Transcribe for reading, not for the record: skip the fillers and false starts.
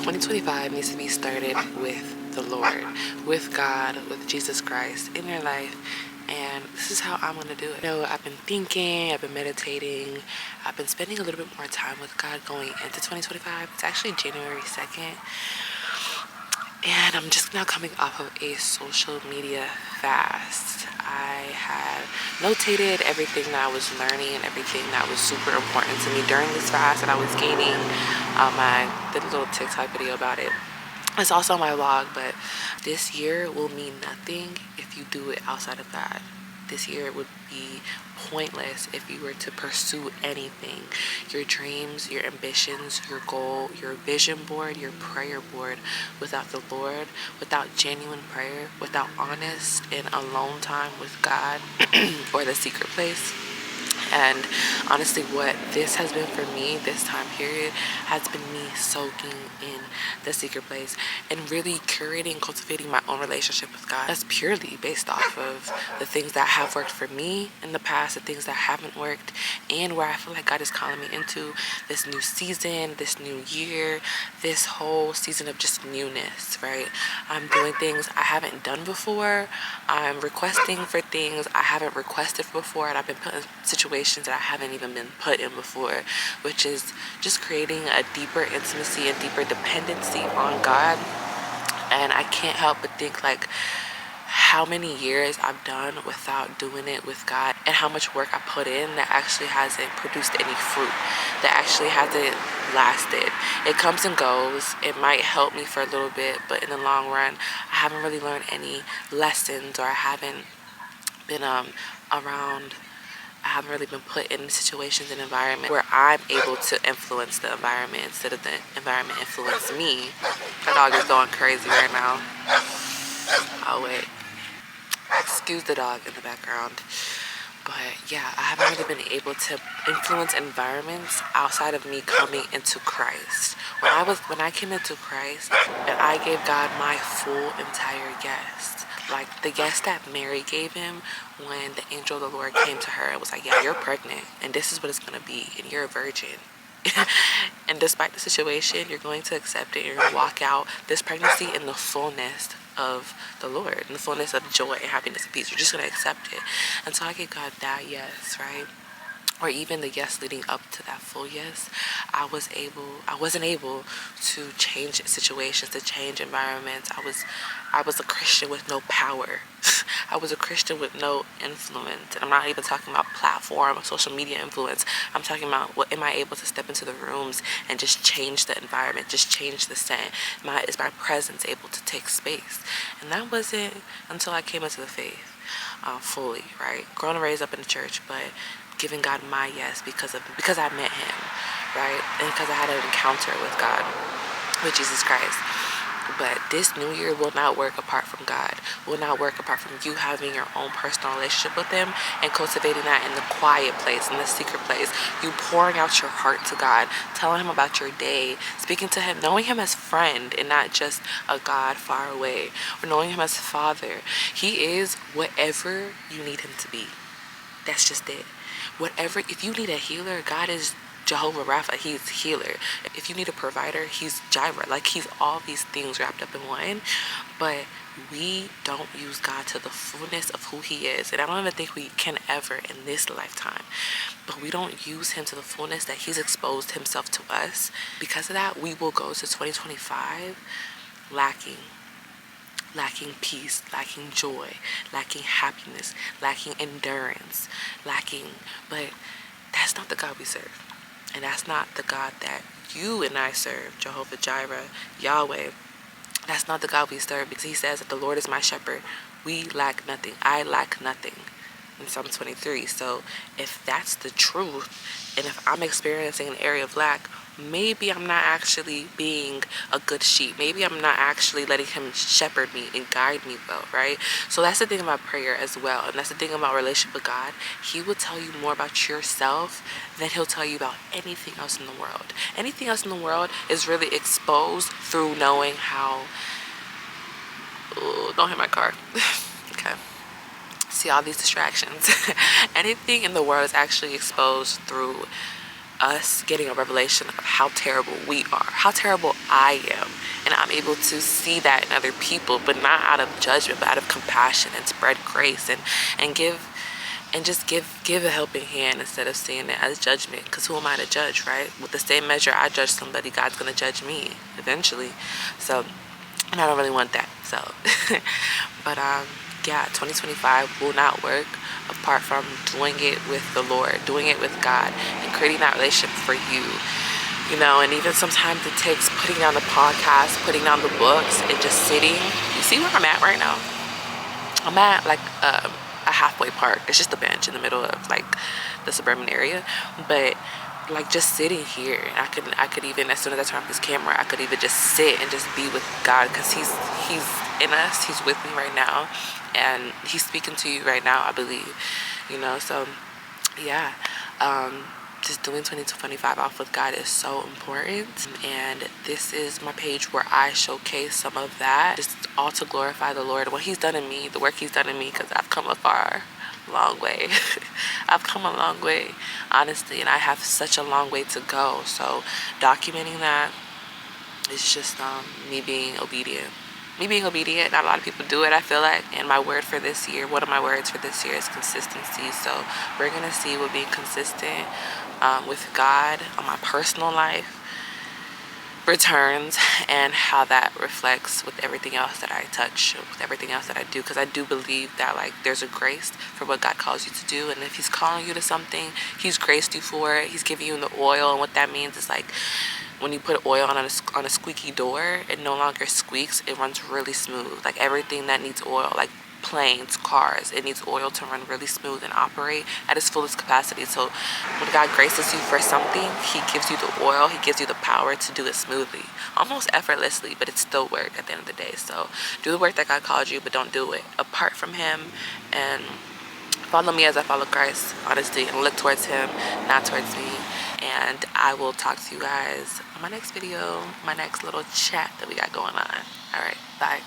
2025 needs to be started with the Lord, with God, with Jesus Christ in your life. And this is how I'm going to do it. I've been thinking, I've been meditating, I've been spending a little bit more time with God going into 2025. It's actually January 2nd. And I'm just now coming off of a social media fast. I had notated everything that I was learning and everything that was super important to me during this fast that I was gaining. I did a little TikTok video about it. It's also on my vlog, but this year will mean nothing if you do it outside of God. This year would be pointless if you were to pursue anything. Your dreams, your ambitions, your goal, your vision board, your prayer board without the Lord, without genuine prayer, without honest and alone time with God or the secret place. And honestly, what this has been for me this time period has been me soaking in the secret place and really curating, cultivating my own relationship with God. That's purely based off of the things that have worked for me in the past, the things that haven't worked, and where I feel like God is calling me into this new season, this new year, this whole season of just newness, right? I'm doing things I haven't done before. I'm requesting for things I haven't requested before, and I've been put in situations that I haven't even been put in before, which is just creating a deeper intimacy and deeper dependency on God. And I can't help but think like how many years I've done without doing it with God and how much work I put in that actually hasn't produced any fruit, that actually hasn't lasted. It comes and goes. It might help me for a little bit, but in the long run, I haven't really learned any lessons, or I haven't been around. I haven't really been put in situations and environments where I'm able to influence the environment instead of the environment influence me. That dog is going crazy right now. Oh wait. Excuse the dog in the background. But yeah, I haven't really been able to influence environments outside of me coming into Christ. When I came into Christ and I gave God my full entire yes, like the yes that Mary gave him when the angel of the Lord came to her and was like, yeah, you're pregnant and this is what it's gonna be and you're a virgin. And despite the situation, you're going to accept it. You're going to walk out this pregnancy in the fullness of the Lord, in the fullness of joy and happiness and peace. You're just going to accept it. And so I gave God that yes, right? Or even the yes leading up to that full yes, I wasn't able to change situations, to change environments. I was a Christian with no power. I was a Christian with no influence. And I'm not even talking about platform or social media influence. I'm talking about what am I able to step into the rooms and just change the environment, just change the scent. Is my presence able to take space? And that wasn't until I came into the faith fully, right? Grown and raised up in the church, but giving God my yes because I met him, right? And because I had an encounter with God, with Jesus Christ. But this new year will not work apart from God, will not work apart from you having your own personal relationship with him and cultivating that in the quiet place, in the secret place. You pouring out your heart to God, telling him about your day, speaking to him, knowing him as friend and not just a God far away, or knowing him as Father. He is whatever you need him to be. That's just it. If you need a healer, God is Jehovah Rapha. He's healer. If you need a provider, he's Jireh. Like, he's all these things wrapped up in one. But we don't use God to the fullness of who he is. And I don't even think we can ever in this lifetime. But we don't use him to the fullness that he's exposed himself to us. Because of that, we will go to 2025 lacking peace, lacking joy, lacking happiness, lacking endurance, but that's not the God we serve. And that's not the God that you and I serve, Jehovah Jireh, Yahweh. That's not the God we serve, because he says that the Lord is my shepherd. We lack nothing. I lack nothing in Psalm 23. So if that's the truth, and if I'm experiencing an area of lack, maybe I'm not actually being a good sheep. Maybe I'm not actually letting him shepherd me and guide me well, right? So that's the thing about prayer as well. And that's the thing about relationship with God. He will tell you more about yourself than he'll tell you about anything else in the world. Anything else in the world is really exposed through knowing how... Ooh, don't hit my car. Okay. See all these distractions. Anything in the world is actually exposed through us getting a revelation of how terrible we are, how terrible I am. And I'm able to see that in other people, but not out of judgment, but out of compassion, and spread grace and give and just give a helping hand instead of seeing it as judgment. Because who am I to judge, right? With the same measure I judge somebody, God's gonna judge me eventually. So, and I don't really want that. So but yeah, 2025 will not work apart from doing it with the Lord, doing it with God, and creating that relationship for you. You know, and even sometimes it takes putting down the podcast, putting down the books, and just sitting. You see where I'm at right now? I'm at like a halfway park. It's just a bench in the middle of like the suburban area, but like just sitting here, I could even, as soon as I turn off this camera, I could even just sit and just be with God, because he's in us, he's with me right now, and he's speaking to you right now, I believe, you know. So yeah, just doing 2025 off with God is so important. And this is my page where I showcase some of that, just all to glorify the Lord, what he's done in me, the work he's done in me, because I've come a long way. I've come a long way, honestly, and I have such a long way to go. So documenting that is just me being obedient. Not a lot of people do it, I feel like. And my word for this year, one of my words for this year, is consistency. So we're gonna see what being consistent with God on my personal life returns, and how that reflects with everything else that I touch, with everything else that I do. Because I do believe that like there's a grace for what God calls you to do, and if he's calling you to something, he's graced you for it. He's giving you the oil, and what that means is like when you put oil on a squeaky door, it no longer squeaks, it runs really smooth. Like everything that needs oil, like planes, cars, it needs oil to run really smooth and operate at its fullest capacity. So when God graces you for something, he gives you the oil, he gives you the power to do it smoothly, almost effortlessly, but it's still work at the end of the day. So do the work that God called you, but don't do it apart from him, and follow me as I follow Christ, honestly, and look towards him, not towards me. And I will talk to you guys on my next video, my next little chat that we got going on. All right, bye.